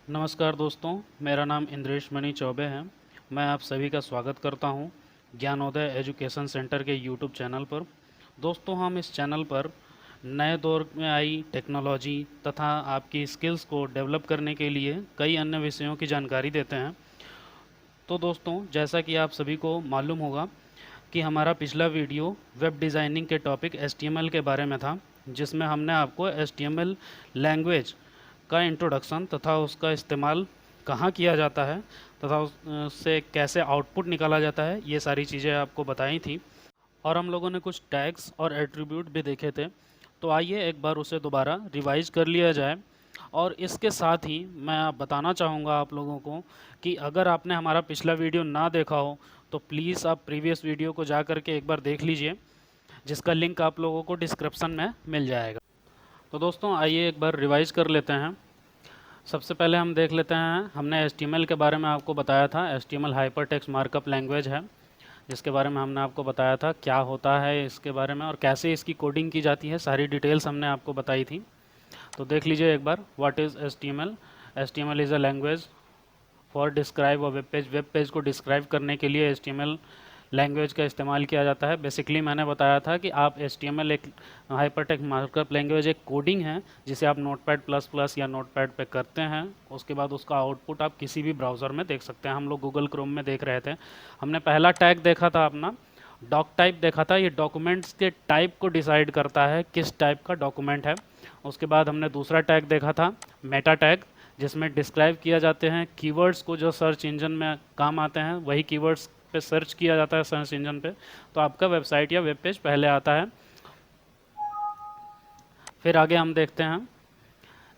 नमस्कार दोस्तों, मेरा नाम इंद्रेश मणि चौबे है। मैं आप सभी का स्वागत करता हूं ज्ञानोदय एजुकेशन सेंटर के यूट्यूब चैनल पर। दोस्तों, हम इस चैनल पर नए दौर में आई टेक्नोलॉजी तथा आपकी स्किल्स को डेवलप करने के लिए कई अन्य विषयों की जानकारी देते हैं। तो दोस्तों, जैसा कि आप सभी को मालूम होगा कि हमारा पिछला वीडियो वेब डिज़ाइनिंग के टॉपिक HTML के बारे में था, जिसमें हमने आपको HTML लैंग्वेज का इंट्रोडक्शन तथा उसका इस्तेमाल कहाँ किया जाता है तथा उससे कैसे आउटपुट निकाला जाता है, ये सारी चीज़ें आपको बताई थी। और हम लोगों ने कुछ टैग्स और एट्रीब्यूट भी देखे थे। तो आइए एक बार उसे दोबारा रिवाइज कर लिया जाए। और इसके साथ ही मैं बताना चाहूँगा आप लोगों को कि अगर आपने हमारा पिछला वीडियो ना देखा हो तो प्लीज़ आप प्रीवियस वीडियो को जा कर के एक बार देख लीजिए, जिसका लिंक आप लोगों को डिस्क्रिप्शन में मिल जाएगा। तो दोस्तों, आइए एक बार रिवाइज कर लेते हैं। सबसे पहले हम देख लेते हैं, हमने HTML के बारे में आपको बताया था। HTML हाइपरटेक्स्ट मार्कअप लैंग्वेज है, जिसके बारे में हमने आपको बताया था क्या होता है इसके बारे में और कैसे इसकी कोडिंग की जाती है, सारी डिटेल्स हमने आपको बताई थी। तो देख लीजिए एक बार, what is HTML। HTML is a language for describe a web page को डिस्क्राइब करने के लिए HTML लैंग्वेज का इस्तेमाल किया जाता है। बेसिकली मैंने बताया था कि आप HTML एक हाइपरटेक्स्ट मार्कअप लैंग्वेज एक कोडिंग है जिसे आप नोटपैड प्लस प्लस या नोटपैड पे करते हैं। उसके बाद उसका आउटपुट आप किसी भी ब्राउज़र में देख सकते हैं। हम लोग गूगल क्रोम में देख रहे थे। हमने पहला टैग देखा था अपना डॉक टाइप देखा था। ये डॉक्यूमेंट्स के टाइप को डिसाइड करता है किस टाइप का डॉक्यूमेंट है। उसके बाद हमने दूसरा टैग देखा था मेटा टैग, जिसमें डिस्क्राइब किया जाते हैं कीवर्ड्स को जो सर्च इंजन में काम आते हैं। वही कीवर्ड्स पे सर्च किया जाता है सर्च इंजन पे, तो आपका वेबसाइट या वेब पेज पहले आता है। फिर आगे हम देखते हैं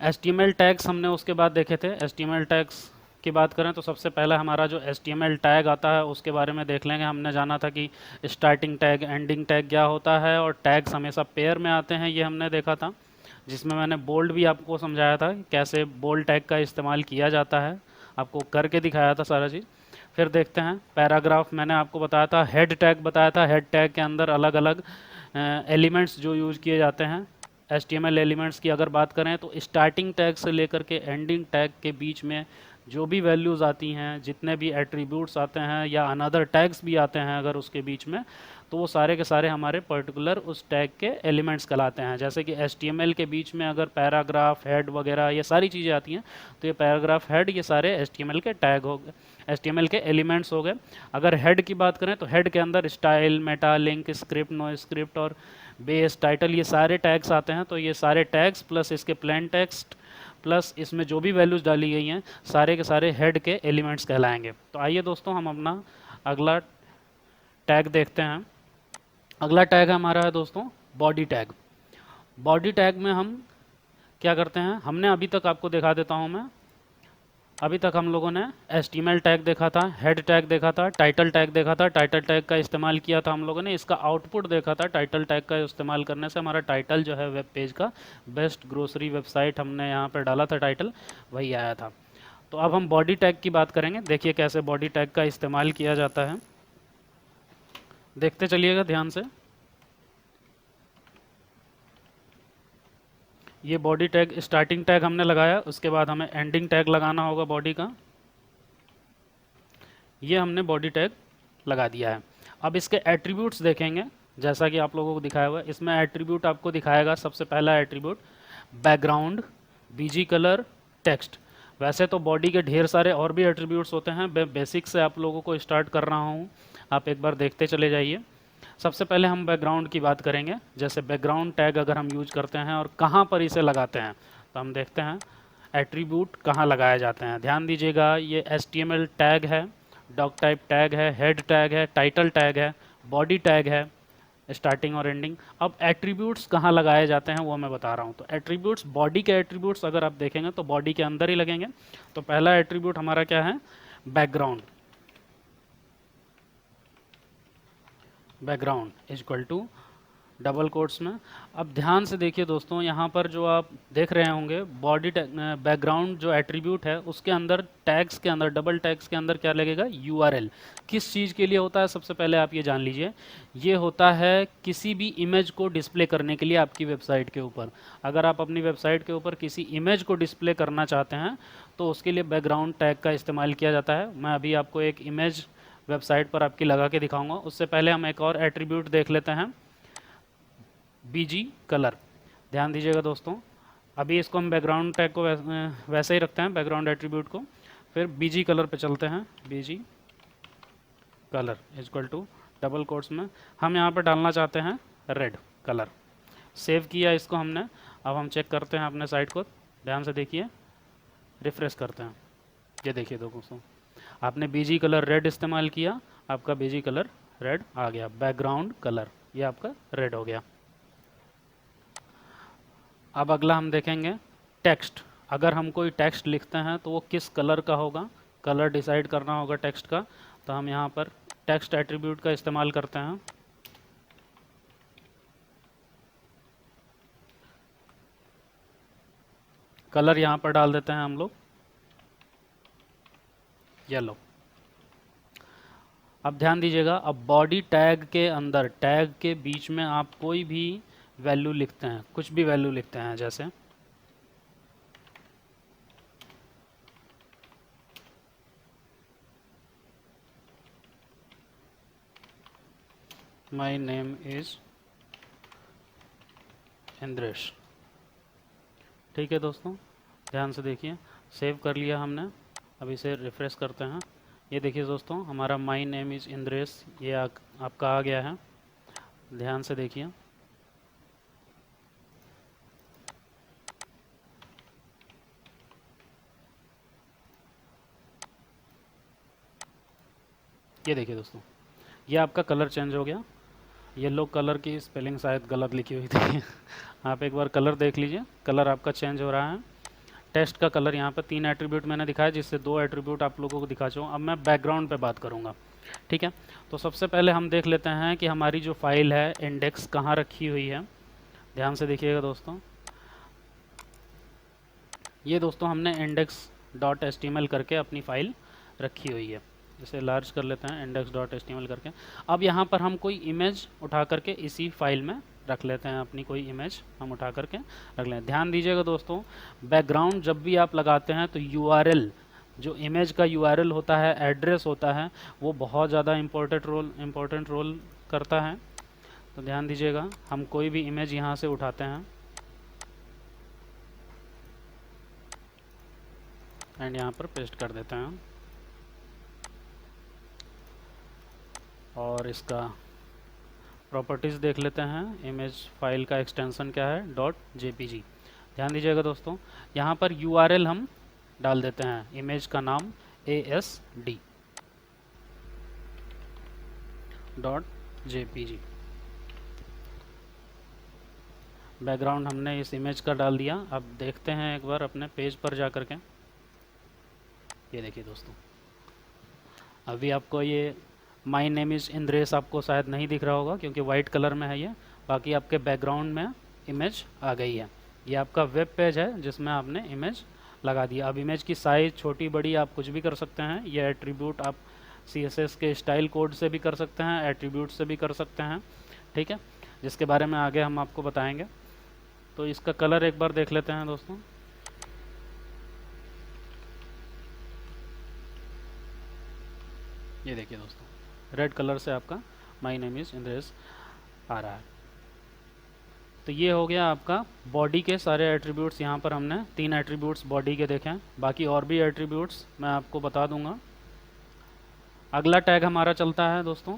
HTML टैग्स। हमने उसके बाद देखे थे। HTML टैग्स की बात करें तो सबसे पहला हमारा जो HTML टैग आता है उसके बारे में देख लेंगे। हमने जाना था कि स्टार्टिंग टैग एंडिंग टैग क्या होता है और टैग्स हमेशा पेयर में आते हैं, ये हमने देखा था, जिसमें मैंने बोल्ड भी आपको समझाया था कि कैसे बोल्ड टैग का इस्तेमाल किया जाता है, आपको करके दिखाया था सारा चीज़। फिर देखते हैं पैराग्राफ। मैंने आपको बताया था हेड टैग बताया था। हेड टैग के अंदर अलग अलग एलिमेंट्स जो यूज़ किए जाते हैं। HTML एलिमेंट्स की अगर बात करें तो स्टार्टिंग टैग से लेकर के एंडिंग टैग के बीच में जो भी वैल्यूज़ आती हैं, जितने भी एट्रीब्यूट्स आते हैं या अनदर टैग्स भी आते हैं अगर उसके बीच में, तो वो सारे के सारे हमारे पर्टिकुलर उस टैग के एलिमेंट्स कहलाते हैं। जैसे कि HTML के बीच में अगर पैराग्राफ हेड वगैरह ये सारी चीज़ें आती हैं, तो ये पैराग्राफ हेड ये सारे HTML के टैग हो गए, HTML के एलिमेंट्स हो गए। अगर हेड की बात करें तो हेड के अंदर style, meta, link, script, no script और बेस, टाइटल ये सारे टैग्स आते हैं। तो ये सारे टैग्स प्लस इसके प्लेन टेक्स्ट प्लस इसमें जो भी वैल्यूज़ डाली गई हैं, सारे के सारे हेड के एलिमेंट्स कहलाएंगे। तो आइए दोस्तों, हम अपना अगला टैग देखते हैं। अगला टैग हमारा है दोस्तों बॉडी टैग। बॉडी टैग में हम क्या करते हैं, हमने अभी तक आपको दिखा देता हूं मैं। अभी तक हम लोगों ने HTML टैग देखा था, हेड टैग देखा था, टाइटल टैग देखा था। टाइटल टैग का इस्तेमाल किया था हम लोगों ने, इसका आउटपुट देखा था। टाइटल टैग का इस्तेमाल करने से हमारा टाइटल जो है वेब पेज का, बेस्ट ग्रोसरी वेबसाइट हमने यहाँ पर डाला था टाइटल, वही आया था। तो अब हम बॉडी टैग की बात करेंगे। देखिए कैसे बॉडी टैग का इस्तेमाल किया जाता है, देखते चलिएगा ध्यान से। ये बॉडी टैग स्टार्टिंग टैग हमने लगाया, उसके बाद हमें एंडिंग टैग लगाना होगा बॉडी का। ये हमने बॉडी टैग लगा दिया है। अब इसके एट्रीब्यूट्स देखेंगे, जैसा कि आप लोगों को दिखाया हुआ है। इसमें एट्रीब्यूट आपको दिखाएगा, सबसे पहला attribute background, BG colour, text. वैसे तो बॉडी के ढेर सारे और भी एट्रीब्यूट्स होते हैं, बेसिक से आप लोगों को स्टार्ट कर रहा हूँ, आप एक बार देखते चले जाइए। सबसे पहले हम बैकग्राउंड की बात करेंगे। जैसे बैकग्राउंड टैग अगर हम यूज करते हैं और कहाँ पर इसे लगाते हैं, तो हम देखते हैं एट्रीब्यूट कहाँ लगाए जाते हैं। ध्यान दीजिएगा, ये HTML टैग है, डॉक टाइप टैग है, हेड टैग है, टाइटल टैग है, बॉडी टैग है, स्टार्टिंग और एंडिंग। अब एट्रीब्यूट्स कहाँ लगाए जाते हैं वो मैं बता रहा हूँ। तो एट्रीब्यूट्स, बॉडी के एट्रीब्यूट्स अगर आप देखेंगे तो बॉडी के अंदर ही लगेंगे। तो पहला एट्रीब्यूट हमारा क्या है, background. Background is equal to double quotes में। अब ध्यान से देखिए दोस्तों, यहाँ पर जो आप देख रहे होंगे बॉडी बैकग्राउंड जो एट्रीब्यूट है उसके अंदर टैग्स के अंदर, डबल टैग्स के अंदर क्या लगेगा, यूआरएल। किस चीज़ के लिए होता है सबसे पहले आप ये जान लीजिए। ये होता है किसी भी इमेज को डिस्प्ले करने के लिए आपकी वेबसाइट के ऊपर। अगर आप अपनी वेबसाइट के ऊपर किसी इमेज को डिस्प्ले करना चाहते हैं तो उसके लिए बैकग्राउंड टैग का इस्तेमाल किया जाता है। मैं अभी आपको एक इमेज वेबसाइट पर आपकी लगा के दिखाऊंगा। उससे पहले हम एक और एट्रीब्यूट देख लेते हैं, बीजी कलर। ध्यान दीजिएगा दोस्तों, अभी इसको हम बैकग्राउंड टैग को वैसे ही रखते हैं, बैकग्राउंड एट्रीब्यूट को। फिर बीजी कलर पे चलते हैं, BG colour equal to double quotes में हम यहाँ पर डालना चाहते हैं रेड कलर। सेव किया इसको हमने। अब हम चेक करते हैं अपने साइट को, ध्यान से देखिए, रिफ्रेश करते हैं। ये देखिए दोस्तों, आपने बीजी कलर रेड इस्तेमाल किया, आपका बीजी कलर रेड आ गया, बैकग्राउंड कलर ये आपका रेड हो गया। अब अगला हम देखेंगे टेक्स्ट। अगर हम कोई टेक्स्ट लिखते हैं तो वो किस कलर का होगा, कलर डिसाइड करना होगा टेक्स्ट का। तो हम यहाँ पर टेक्स्ट एट्रीब्यूट का इस्तेमाल करते हैं। कलर यहाँ पर डाल देते हैं हम लोग येलो। अब ध्यान दीजिएगा, अब बॉडी टैग के अंदर, टैग के बीच में आप कोई भी वैल्यू लिखते हैं, कुछ भी वैल्यू लिखते हैं, जैसे माई नेम इज इंद्रेश। ठीक है दोस्तों, ध्यान से देखिए, सेव कर लिया हमने। अब इसे रिफ्रेश करते हैं। ये देखिए दोस्तों, हमारा माई नेम इज़ इंद्रेश ये आपका आ गया है। ध्यान से देखिए, ये देखिए दोस्तों, ये आपका कलर चेंज हो गया। येलो कलर की स्पेलिंग शायद गलत लिखी हुई थी आप एक बार कलर देख लीजिए, कलर आपका चेंज हो रहा है। टेक्स्ट का कलर यहाँ पर 3 एट्रीब्यूट मैंने दिखाया, जिससे 2 एट्रीब्यूट आप लोगों को दिखा चुका हूँ। अब मैं बैकग्राउंड पे बात करूँगा, ठीक है। तो सबसे पहले हम देख लेते हैं कि हमारी जो फाइल है इंडेक्स कहाँ रखी हुई है। ध्यान से देखिएगा दोस्तों, ये दोस्तों हमने index.html करके अपनी फ़ाइल रखी हुई है। इसे लार्ज कर लेते हैं index.html करके। अब यहाँ पर हम कोई इमेज उठा करके इसी फाइल में रख लेते हैं, अपनी कोई इमेज हम उठा करके रख लें। ध्यान दीजिएगा दोस्तों, बैकग्राउंड जब भी आप लगाते हैं तो यूआरएल, जो इमेज का यूआरएल होता है, एड्रेस होता है, वो बहुत ज़्यादा इम्पोर्टेंट रोल करता है। तो ध्यान दीजिएगा, हम कोई भी इमेज यहाँ से उठाते हैं एंड यहाँ पर पेस्ट कर देते हैं, और इसका प्रॉपर्टीज़ देख लेते हैं। इमेज फाइल का एक्सटेंशन क्या है, .jpg। ध्यान दीजिएगा दोस्तों, यहाँ पर यूआरएल हम डाल देते हैं, इमेज का नाम asd.jpg। बैकग्राउंड हमने इस इमेज का डाल दिया। अब देखते हैं एक बार अपने पेज पर जा कर के। ये देखिए दोस्तों, अभी आपको ये माई नेम इज़ इंद्रेश आपको शायद नहीं दिख रहा होगा क्योंकि वाइट कलर में है ये। बाकी आपके बैकग्राउंड में इमेज आ गई है। ये आपका वेब पेज है जिसमें आपने इमेज लगा दिया। अब इमेज की साइज़ छोटी बड़ी आप कुछ भी कर सकते हैं। ये एट्रीब्यूट आप CSS के स्टाइल कोड से भी कर सकते हैं, एट्रीब्यूट से भी कर सकते हैं, ठीक है, जिसके बारे में आगे हम आपको बताएंगे। तो इसका कलर एक बार देख लेते हैं दोस्तों। ये देखिए दोस्तों, रेड कलर से आपका माई नेम इज़ इंद्रेश आ रहा है। तो ये हो गया आपका बॉडी के सारे एट्रीब्यूट्स। यहाँ पर हमने 3 एट्रीब्यूट्स बॉडी के देखे हैं, बाकी और भी एट्रीब्यूट्स मैं आपको बता दूंगा। अगला टैग हमारा चलता है दोस्तों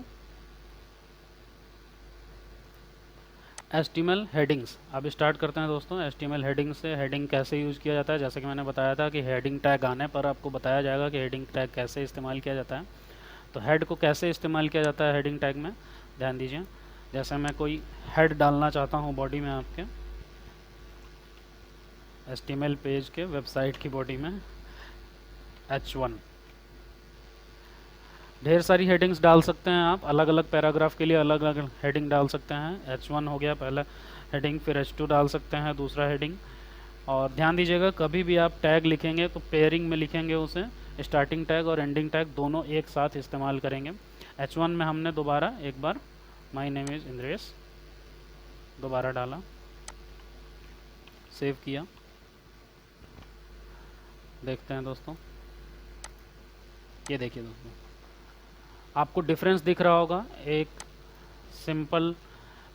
HTML हेडिंग्स। अब स्टार्ट करते हैं दोस्तों HTML हेडिंग से। हेडिंग कैसे यूज़ किया जाता है, जैसे कि मैंने बताया था कि हेडिंग टैग आने पर आपको बताया जाएगा कि हेडिंग टैग कैसे इस्तेमाल किया जाता है। तो हेड को कैसे इस्तेमाल किया जाता है हेडिंग टैग में, ध्यान दीजिए। जैसे मैं कोई हेड डालना चाहता हूँ बॉडी में, आपके HTML पेज के वेबसाइट की बॉडी में H1 ढेर सारी हेडिंग्स डाल सकते हैं आप, अलग अलग पैराग्राफ के लिए अलग अलग हेडिंग डाल सकते हैं। H1 हो गया पहला हेडिंग, फिर H2 डाल सकते हैं दूसरा हेडिंग। और ध्यान दीजिएगा कभी भी आप टैग लिखेंगे तो पेयरिंग में लिखेंगे उसे, स्टार्टिंग टैग और एंडिंग टैग दोनों एक साथ इस्तेमाल करेंगे। H1 में हमने दोबारा एक बार माय नेम इज़ इंद्रेश दोबारा डाला, सेव किया। देखते हैं दोस्तों, ये देखिए दोस्तों, आपको डिफरेंस दिख रहा होगा, एक सिंपल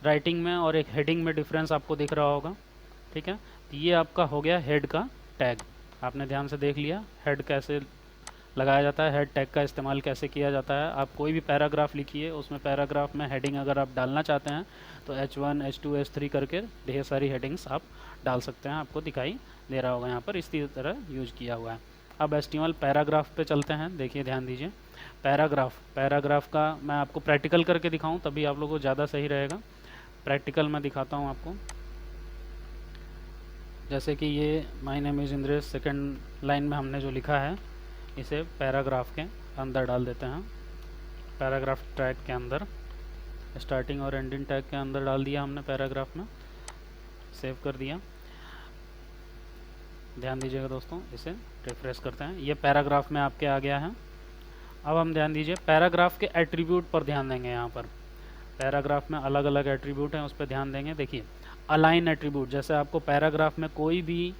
राइटिंग में और एक हेडिंग में डिफरेंस आपको दिख रहा होगा। ठीक है, तो ये आपका हो गया हेड का टैग। आपने ध्यान से देख लिया हेड कैसे लगाया जाता है, हेड टैग का इस्तेमाल कैसे किया जाता है। आप कोई भी पैराग्राफ लिखिए, उसमें पैराग्राफ में हेडिंग अगर आप डालना चाहते हैं तो H1 H2 H3 करके ढेर सारी हेडिंग्स आप डाल सकते हैं। आपको दिखाई दे रहा होगा यहाँ पर इसी तरह यूज किया हुआ है। अब HTML पैराग्राफ पे चलते हैं। देखिए ध्यान दीजिए, पैराग्राफ का मैं आपको प्रैक्टिकल करके दिखाऊं तभी आप लोगों को ज़्यादा सही रहेगा। प्रैक्टिकल मैं दिखाता हूँ आपको। जैसे कि ये my name is Indresh second line में हमने जो लिखा है इसे पैराग्राफ के अंदर डाल देते हैं। पैराग्राफ टैग के अंदर, स्टार्टिंग और एंडिंग टैग के अंदर डाल दिया हमने पैराग्राफ में, सेव कर दिया। ध्यान दीजिएगा दोस्तों, इसे रिफ्रेश करते हैं, ये पैराग्राफ में आपके आ गया है। अब हम ध्यान दीजिए पैराग्राफ के एट्रीब्यूट पर ध्यान देंगे। यहाँ पर पैराग्राफ में अलग अलग एट्रीब्यूट हैं, उस पर ध्यान देंगे। देखिए अलाइन एट्रीब्यूट, जैसे आपको पैराग्राफ में कोई भी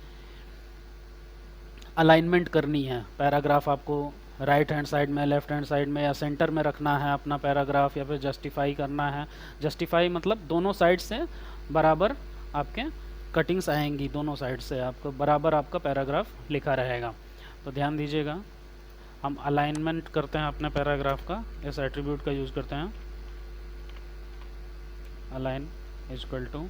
अलाइनमेंट करनी है, पैराग्राफ आपको राइट हैंड साइड में, लेफ्ट हैंड साइड में या सेंटर में रखना है अपना पैराग्राफ, या फिर जस्टिफाई करना है। जस्टिफाई मतलब दोनों साइड से बराबर आपके कटिंग्स आएंगी, दोनों साइड से आपको बराबर आपका पैराग्राफ लिखा रहेगा। तो ध्यान दीजिएगा, हम अलाइनमेंट करते हैं अपने पैराग्राफ का, इस एट्रीब्यूट का यूज़ करते हैं। अलाइन इज इक्वल टू,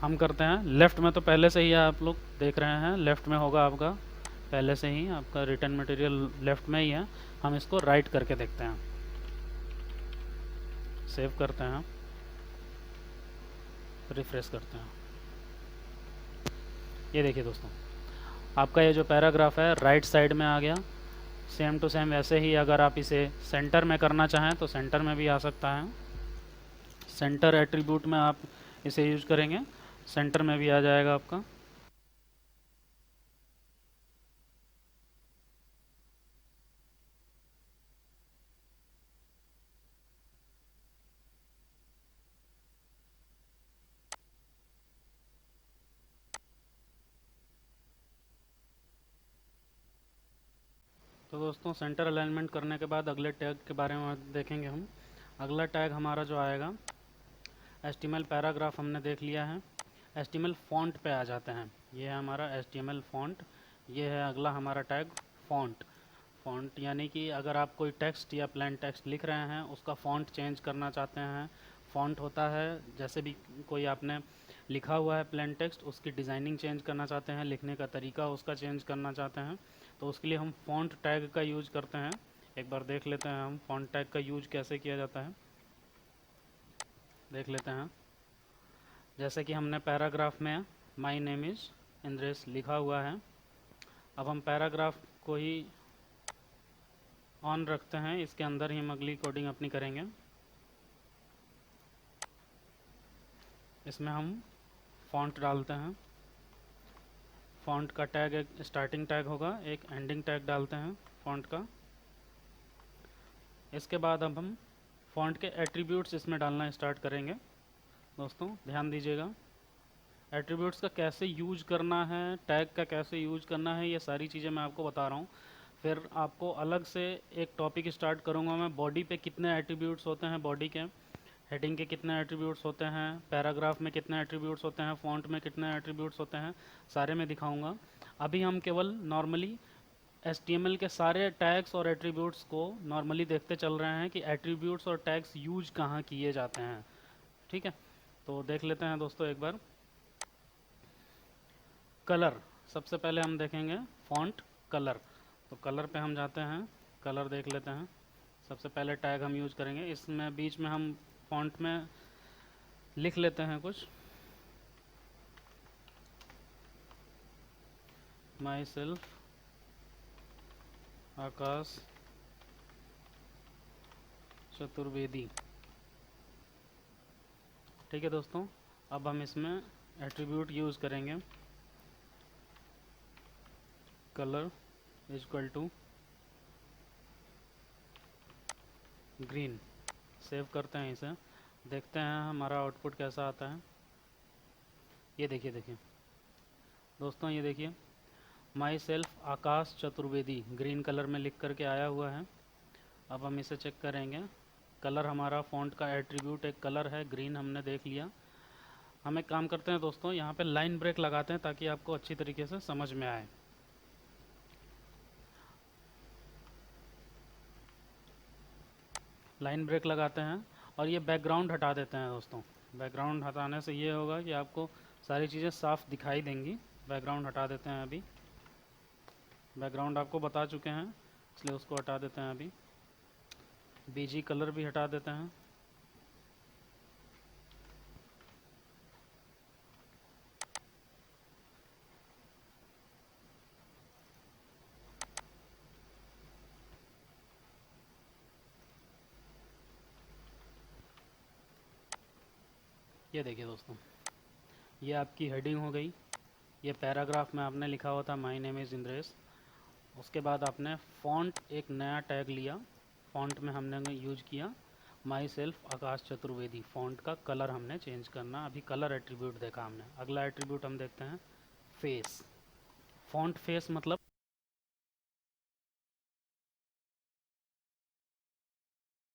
हम करते हैं लेफ़्ट में, तो पहले से ही आप लोग देख रहे हैं लेफ़्ट में होगा आपका, पहले से ही आपका रिटर्न मटेरियल लेफ़्ट में ही है। हम इसको राइट करके देखते हैं, सेव करते हैं, रिफ्रेश करते हैं। ये देखिए दोस्तों, आपका ये जो पैराग्राफ है राइट साइड में आ गया। सेम टू सेम वैसे ही अगर आप इसे सेंटर में करना चाहें तो सेंटर में भी आ सकता है। सेंटर एट्रीब्यूट में आप इसे यूज करेंगे, सेंटर में भी आ जाएगा आपका। तो दोस्तों सेंटर अलाइनमेंट करने के बाद अगले टैग के बारे में देखेंगे हम। अगला टैग हमारा जो आएगा, HTML पैराग्राफ हमने देख लिया है। HTML फॉन्ट पे आ जाते हैं। ये है हमारा HTML फॉन्ट। ये है अगला हमारा टैग फॉन्ट। फॉन्ट यानी कि अगर आप कोई टेक्स्ट या प्लेन टेक्स्ट लिख रहे हैं, उसका फॉन्ट चेंज करना चाहते हैं। फॉन्ट होता है जैसे भी कोई आपने लिखा हुआ है प्लेन टेक्स्ट, उसकी डिज़ाइनिंग चेंज करना चाहते हैं, लिखने का तरीका उसका चेंज करना चाहते हैं, तो उसके लिए हम फॉन्ट टैग का यूज़ करते हैं। एक बार देख लेते हैं हम फॉन्ट टैग का यूज कैसे किया जाता है, देख लेते हैं। जैसे कि हमने पैराग्राफ में माय नेम इज़ इंद्रेश लिखा हुआ है। अब हम पैराग्राफ को ही ऑन रखते हैं, इसके अंदर ही हम अगली कोडिंग अपनी करेंगे। इसमें हम फॉन्ट डालते हैं। फॉन्ट का टैग एक स्टार्टिंग टैग होगा, एक एंडिंग टैग डालते हैं फॉन्ट का। इसके बाद अब हम फॉन्ट के एट्रीब्यूट्स इसमें डालना स्टार्ट करेंगे। दोस्तों ध्यान दीजिएगा, एट्रीब्यूट्स का कैसे यूज करना है, टैग का कैसे यूज करना है, ये सारी चीज़ें मैं आपको बता रहा हूँ। फिर आपको अलग से एक टॉपिक स्टार्ट करूँगा मैं, बॉडी पे कितने एट्रीब्यूट्स होते हैं, बॉडी के हेडिंग के कितने एट्रीब्यूट्स होते हैं, पैराग्राफ में कितने एट्रीब्यूट्स होते हैं, फॉन्ट में कितने एट्रीब्यूट्स होते हैं, सारे में दिखाऊंगा। अभी हम केवल नॉर्मली HTML के सारे टैग्स और एट्रीब्यूट्स को नॉर्मली देखते चल रहे हैं कि एट्रीब्यूट्स और टैग्स यूज कहाँ किए जाते हैं। ठीक है, तो देख लेते हैं दोस्तों एक बार। कलर सबसे पहले हम देखेंगे, फॉन्ट कलर। तो कलर पे हम जाते हैं, कलर देख लेते हैं। सबसे पहले टैग हम यूज करेंगे, इसमें बीच में हम फॉन्ट में लिख लेते हैं कुछ, माई सेल्फ आकाश चतुर्वेदी। ठीक है दोस्तों, अब हम इसमें एट्रीब्यूट यूज़ करेंगे। Colour is equal to green. Save करते हैं इसे, देखते हैं हमारा आउटपुट कैसा आता है। ये देखिए दोस्तों, ये देखिए my self Akash Chaturvedi green colour में लिख करके आया हुआ है। अब हम इसे चेक करेंगे। कलर हमारा फ़ॉन्ट का एट्रीब्यूट एक कलर है, ग्रीन हमने देख लिया। हम एक काम करते हैं दोस्तों, यहाँ पे लाइन ब्रेक लगाते हैं ताकि आपको अच्छी तरीके से समझ में आए। लाइन ब्रेक लगाते हैं और ये बैकग्राउंड हटा देते हैं दोस्तों। बैकग्राउंड हटाने से ये होगा कि आपको सारी चीज़ें साफ दिखाई देंगी। बैकग्राउंड हटा देते हैं अभी। बैकग्राउंड आपको बता चुके हैं, इसलिए उसको हटा देते हैं अभी। बीजी कलर भी हटा देते हैं। ये देखिए दोस्तों, ये आपकी हेडिंग हो गई। ये पैराग्राफ में आपने लिखा हुआ था माय नेम इज़ इंद्रेश। उसके बाद आपने फ़ॉन्ट एक नया टैग लिया। फ़ॉन्ट में हमने यूज किया my self Akash Chaturvedi. Font का कलर हमने चेंज करना, अभी कलर एट्रीब्यूट देखा हमने। अगला एट्रीब्यूट हम देखते हैं फेस। फ़ॉन्ट फेस मतलब